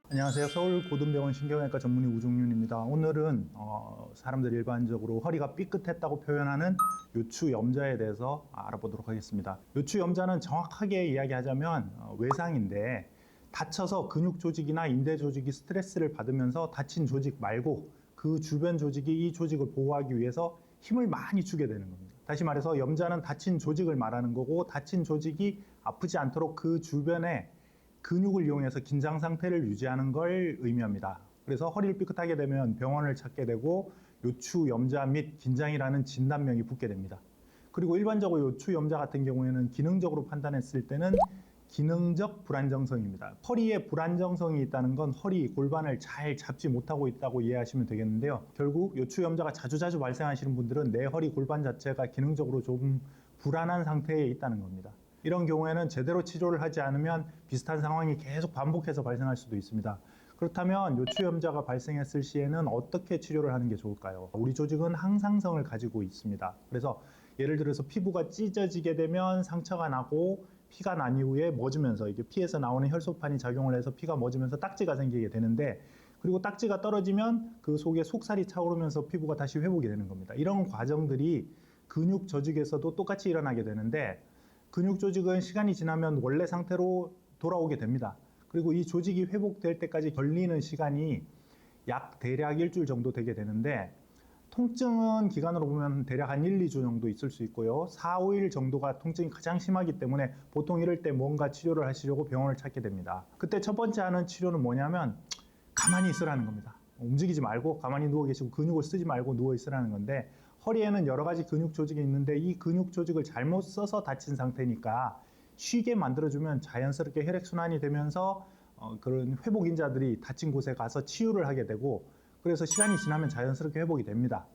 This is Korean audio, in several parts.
안녕하세요. 서울고등병원 신경외과 전문의 우종윤입니다. 오늘은 사람들이 일반적으로 허리가 삐끗했다고 표현하는 요추염자에 대해서 알아보도록 하겠습니다. 요추염자는 정확하게 이야기하자면 외상인데 다쳐서 근육 조직이나 인대 조직이 스트레스를 받으면서 다친 조직 말고 그 주변 조직이 이 조직을 보호하기 위해서 힘을 많이 주게 되는 겁니다. 다시 말해서 염자는 다친 조직을 말하는 거고, 다친 조직이 아프지 않도록 그 주변에 근육을 이용해서 긴장 상태를 유지하는 걸 의미합니다. 그래서 허리를 삐끗하게 되면 병원을 찾게 되고 요추염자 및 긴장이라는 진단명이 붙게 됩니다. 그리고 일반적으로 요추염자 같은 경우에는 기능적으로 판단했을 때는 기능적 불안정성입니다. 허리에 불안정성이 있다는 건 허리, 골반을 잘 잡지 못하고 있다고 이해하시면 되겠는데요. 결국 요추염자가 자주 발생하시는 분들은 내 허리, 골반 자체가 기능적으로 조금 불안한 상태에 있다는 겁니다. 이런 경우에는 제대로 치료를 하지 않으면 비슷한 상황이 계속 반복해서 발생할 수도 있습니다. 그렇다면 요추염자가 발생했을 시에는 어떻게 치료를 하는 게 좋을까요? 우리 조직은 항상성을 가지고 있습니다. 그래서 예를 들어서 피부가 찢어지게 되면 상처가 나고, 피가 난 이후에 멎으면서 이게 피에서 나오는 혈소판이 작용을 해서 피가 멎으면서 딱지가 생기게 되는데, 그리고 딱지가 떨어지면 그 속에 속살이 차오르면서 피부가 다시 회복이 되는 겁니다. 이런 과정들이 근육 조직에서도 똑같이 일어나게 되는데, 근육 조직은 시간이 지나면 원래 상태로 돌아오게 됩니다. 그리고 이 조직이 회복될 때까지 걸리는 시간이 약 대략 일주일 정도 되게 되는데, 통증은 기간으로 보면 대략 한 1, 2주 정도 있을 수 있고요. 4, 5일 정도가 통증이 가장 심하기 때문에 보통 이럴 때 뭔가 치료를 하시려고 병원을 찾게 됩니다. 그때 첫 번째 하는 치료는 뭐냐면 가만히 있으라는 겁니다. 움직이지 말고 가만히 누워 계시고 근육을 쓰지 말고 누워 있으라는 건데, 허리에는 여러 가지 근육 조직이 있는데 이 근육 조직을 잘못 써서 다친 상태니까 쉬게 만들어주면 자연스럽게 혈액순환이 되면서 그런 회복인자들이 다친 곳에 가서 치유를 하게 되고, 그래서 시간이 지나면 자연스럽게 회복이 됩니다.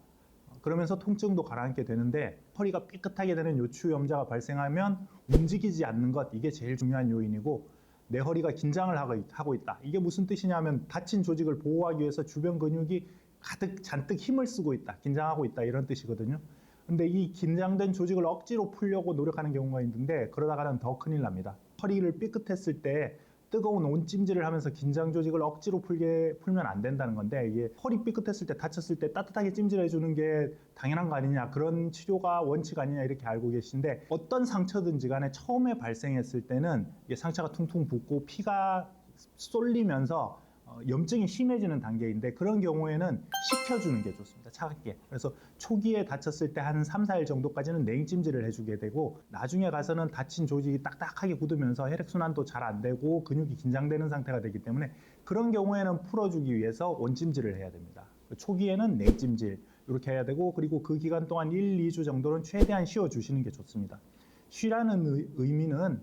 그러면서 통증도 가라앉게 되는데, 허리가 삐끗하게 되는 요추염자가 발생하면 움직이지 않는 것, 이게 제일 중요한 요인이고, 내 허리가 긴장을 하고 있다. 이게 무슨 뜻이냐면 다친 조직을 보호하기 위해서 주변 근육이 가득 잔뜩 힘을 쓰고 있다, 긴장하고 있다, 이런 뜻이거든요. 근데 이 긴장된 조직을 억지로 풀려고 노력하는 경우가 있는데, 그러다가는 더 큰일 납니다. 허리를 삐끗했을 때 뜨거운 온찜질을 하면서 긴장 조직을 억지로 풀면 안 된다는 건데, 이게 허리 삐끗했을 때, 다쳤을 때 따뜻하게 찜질해 주는 게 당연한 거 아니냐, 그런 치료가 원칙 아니냐, 이렇게 알고 계신데, 어떤 상처든지 간에 처음에 발생했을 때는 이게 상처가 퉁퉁 붓고 피가 쏠리면서 염증이 심해지는 단계인데, 그런 경우에는 식혀주는 게 좋습니다. 차갑게. 그래서 초기에 다쳤을 때 한 3, 4일 정도까지는 냉찜질을 해주게 되고, 나중에 가서는 다친 조직이 딱딱하게 굳으면서 혈액순환도 잘 안 되고 근육이 긴장되는 상태가 되기 때문에, 그런 경우에는 풀어주기 위해서 온찜질을 해야 됩니다. 초기에는 냉찜질 이렇게 해야 되고, 그리고 그 기간 동안 1, 2주 정도는 최대한 쉬어주시는 게 좋습니다. 쉬라는 의미는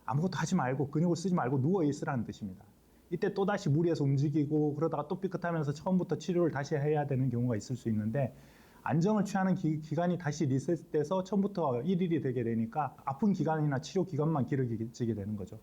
아무것도 하지 말고 근육을 쓰지 말고 누워 있으라는 뜻입니다. 이때 또다시 무리해서 움직이고 그러다가 또 삐끗하면서 처음부터 치료를 다시 해야 되는 경우가 있을 수 있는데, 안정을 취하는 기간이 다시 리셋돼서 처음부터 1일이 되게 되니까 아픈 기간이나 치료 기간만 길어지게 되는 거죠.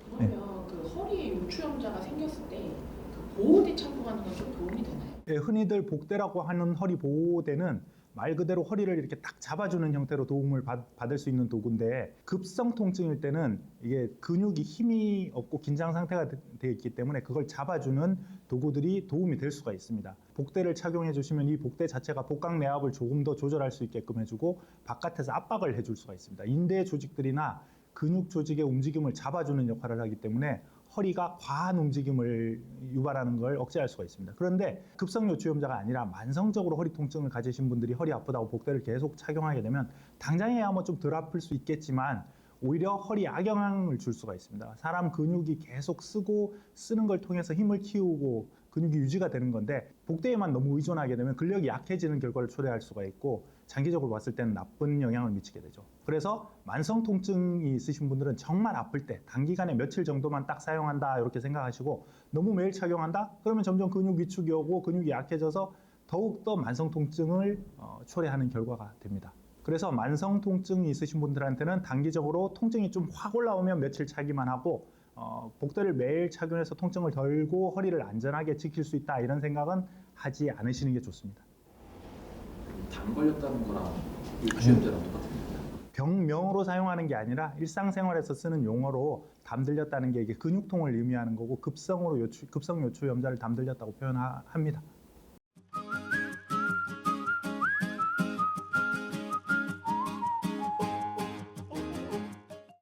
그러면 그 허리에 요추염자가 생겼을 때 그 보호대 착용하는 건 좀 도움이 되나요? 네, 흔히들 복대라고 하는 허리 보호대는 말 그대로 허리를 이렇게 딱 잡아주는 형태로 도움을 받을 수 있는 도구인데, 급성 통증일 때는 이게 근육이 힘이 없고 긴장 상태가 되어 있기 때문에 그걸 잡아주는 도구들이 도움이 될 수가 있습니다. 복대를 착용해 주시면 이 복대 자체가 복강 내압을 조금 더 조절할 수 있게끔 해주고, 바깥에서 압박을 해줄 수가 있습니다. 인대 조직들이나 근육 조직의 움직임을 잡아주는 역할을 하기 때문에 허리가 과한 움직임을 유발하는 걸 억제할 수가 있습니다. 그런데 급성 요추염자가 아니라 만성적으로 허리 통증을 가지신 분들이 허리 아프다고 복대를 계속 착용하게 되면 당장에야 뭐 좀 덜 아플 수 있겠지만 오히려 허리에 악영향을 줄 수가 있습니다. 사람 근육이 계속 쓰는 걸 통해서 힘을 키우고 근육이 유지가 되는 건데, 복대에만 너무 의존하게 되면 근력이 약해지는 결과를 초래할 수가 있고, 장기적으로 봤을 때는 나쁜 영향을 미치게 되죠. 그래서 만성 통증이 있으신 분들은 정말 아플 때 단기간에 며칠 정도만 딱 사용한다 이렇게 생각하시고, 너무 매일 착용한다? 그러면 점점 근육 위축이 오고 근육이 약해져서 더욱더 만성 통증을 초래하는 결과가 됩니다. 그래서 만성 통증이 있으신 분들한테는 단기적으로 통증이 좀 확 올라오면 며칠 차기만 하고, 복대를 매일 착용해서 통증을 덜고 허리를 안전하게 지킬 수 있다, 이런 생각은 하지 않으시는 게 좋습니다. 당 걸렸다는 거랑 요추염자랑 똑같은 거예요? 병명으로 사용하는 게 아니라 일상생활에서 쓰는 용어로 담들렸다는 게 이게 근육통을 의미하는 거고 급성 요추 염자를 담들렸다고 표현합니다.